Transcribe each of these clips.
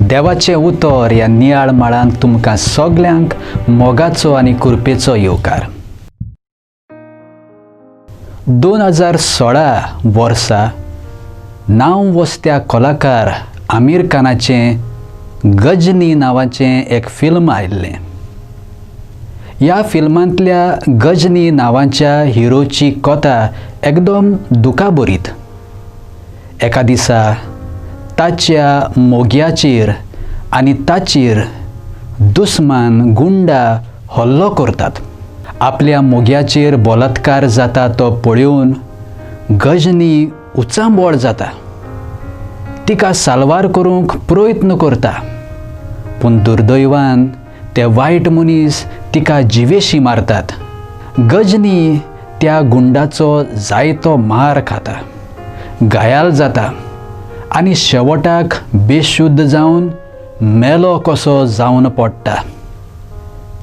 देवाचें उतर ह्या नियाळ माळांत तुमकां सगल्यांक मोगाचो आनी कृपेचो येवकार. 2016 वर्सा नांववस्त्या कलाकार आमीर खानाचें गजनी नांवाचें एक फिल्म आयिल्लें. ह्या फिल्मांतल्या गजनी नांवाच्या हिरोची कथा एकदम दुखाबरीत. एका दिसा ताच्या मोग्याचेर आनी ताचेर दुस्मान गुंडा हल्लो करतात. आपल्या मोग्याचेर बलात्कार जाता तो पळोवन गजनी उचांबळ जाता. तिका साल्वार करूंक प्रयत्न करता, पूण दुर्दैवान ते वायट मनीस तिका जिवेशी मारतात. गजनी त्या गुंडाचो जायतो मार खाता, घायाल जाता आनी शेवटाक बेशुद्ध जावन मेलो कसो जावन पडटा.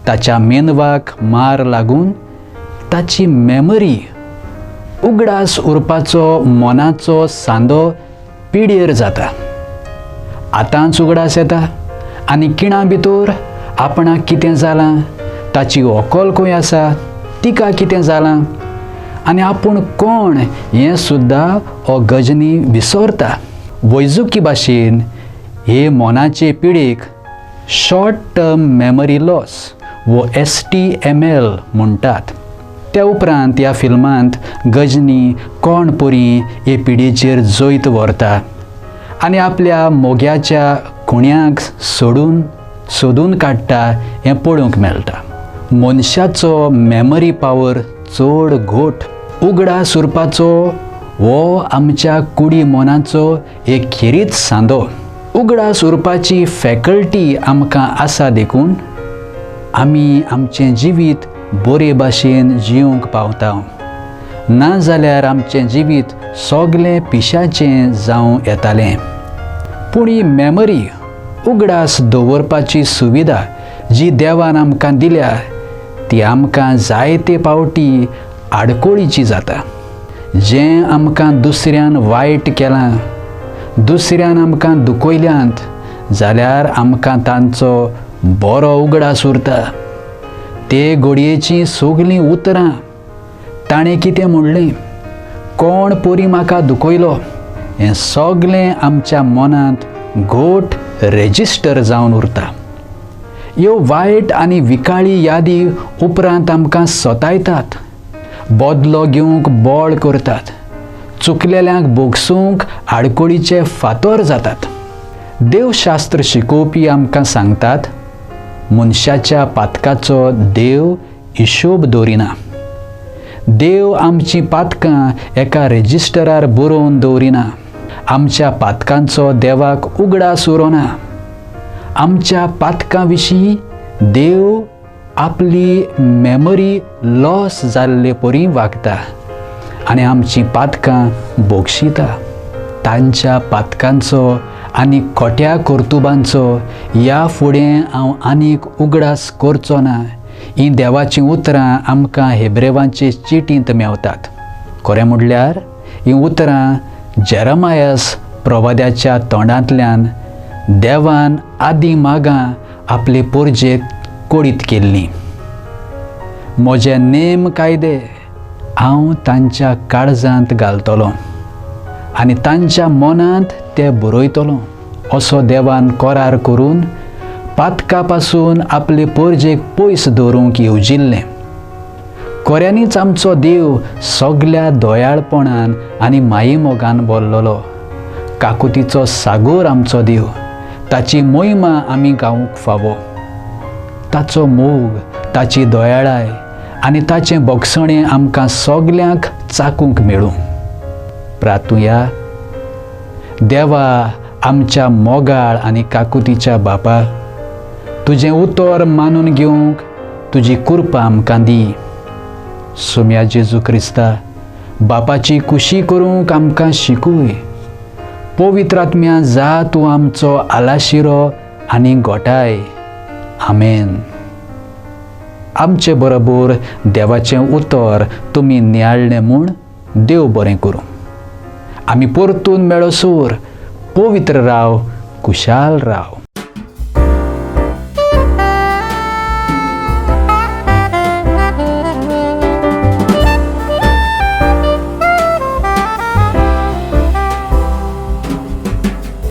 ताच्या मेंदवाक मार लागून ताची मेमरी उगडास उरपाचो मनाचो सांदो पिडेर जाता. आतांच उगडास येता आनी किणां भितर आपणाक कितें जालां, ताची व्हंकल खंय आसा, तिका कितें जालां आनी आपूण कोण हें सुद्दां हो गजनी विसरता. वैजकी भाशेन हे मोनाचे पिडेक शॉर्ट टर्म मेमरी लॉस वो STML म्हणटात. त्या उपरांत ह्या फिल्मांत गजनी कोण परी हे पिडेचेर जैत व्हरता आनी आपल्या मोग्याच्या खुण्यांक सोदून काडटा हें पळोवंक मेळटा. मनशाचो मेमरी पावर चड घोट उगडास उरपाचो हो आमच्या कुडी मनाचो एक खेरीत सांदो. उगडास उरपाची फॅकल्टी आमकां आसा देखून आमी आमचें जिवीत बरे भाशेन जिवंक पावता. नाजाल्यार आमचें जिवीत सगलें पिशाचें जावं येतालें. पूण ही मेमरी उगडास दवरपाची सुविधा जी देवान आमकां दिल्या ती आमकां जायते पावटी आडकोळीची जाता. जें आमकां दुसऱ्यान वायट केलां, दुसऱ्यान आमकां दुखयल्यांत जाल्यार आमकां तांचो बरो उगडास उरता. ते घडयेचीं सगलीं उतरां, ताणें कितें म्हणलें, कोण परी म्हाका दुखयलो, हें सगलें आमच्या मनांत घोट रेजिस्टर जावन उरता. ह्यो वायट आनी विकाळी यादी उपरांत आमकां सतायतात, बदलो घेवंक बळ करतात, चुकलेल्यांक बोगसूंक आडकोळीचे फातर जातात. देवशास्त्र शिकोवपी आमकां सांगतात, मनशाच्या पातकाचो देव हिशोब दवरिना. देव आमचीं पातकां एका रेजिस्टरार बरोवन दवरिना. आमच्या पातकांचो देवाक उगडास उरोना. आमच्या पातकां विशीं देव आपली मेमरी लॉस जाल्ले परी वागता आनी आमचीं पातकां बोगशिता. तांच्या पातकांचो आनी खोट्या कर्तुबांचो ह्या फुडें हांव आनीक उगडास करचो ना. हीं देवाचीं उतरां आमकां हेब्रेवांचे चिटींत मेवतात. खरें म्हणल्यार हीं उतरां जेरमायास प्रवाद्याच्या तोंडांतल्यान देवान आदी मागां आपले पोरजेक कोडीत केल्लीं. म्हजे नेम कायदे हांव तांच्या काळजांत घालतलों आनी तांच्या मनांत ते बरयतलों असो देवान करार करून पातका पासून आपले पोरजेक पयस दवरूंक येवजिल्लें. खऱ्यांनीच आमचो देव सगल्या दयाळपणान आनी मायेमोगान भरलेलो. काकुतीचो सागोर आमचो देव, ताची मोहिमा आमी गावूंक फावो. ताचो मोग, ताची दयाळाय आनी ताचें बोगसणें आमकां सगल्यांक चाकूंक मेळूं. प्रार्थुया. देवा, आमच्या मोगाळ आनी काकुतीच्या बापा, तुजें उतर मानून घेवंक तुजी कृपा आमकां दी. सुम्या जेजू क्रिस्ता, बापाची खुशी करूंक आमकां शिकूय. पवित्र आत्म्या, जा तूं आमचो आलाशिरो आनी गोठाय. आमेन. आमचे बरोबर देवाचें उतर तुमी नियाळ्ळें म्हूण देव बरें करूं. आमी परतून मेळोसोर पवित्र राव, कुशाल राव.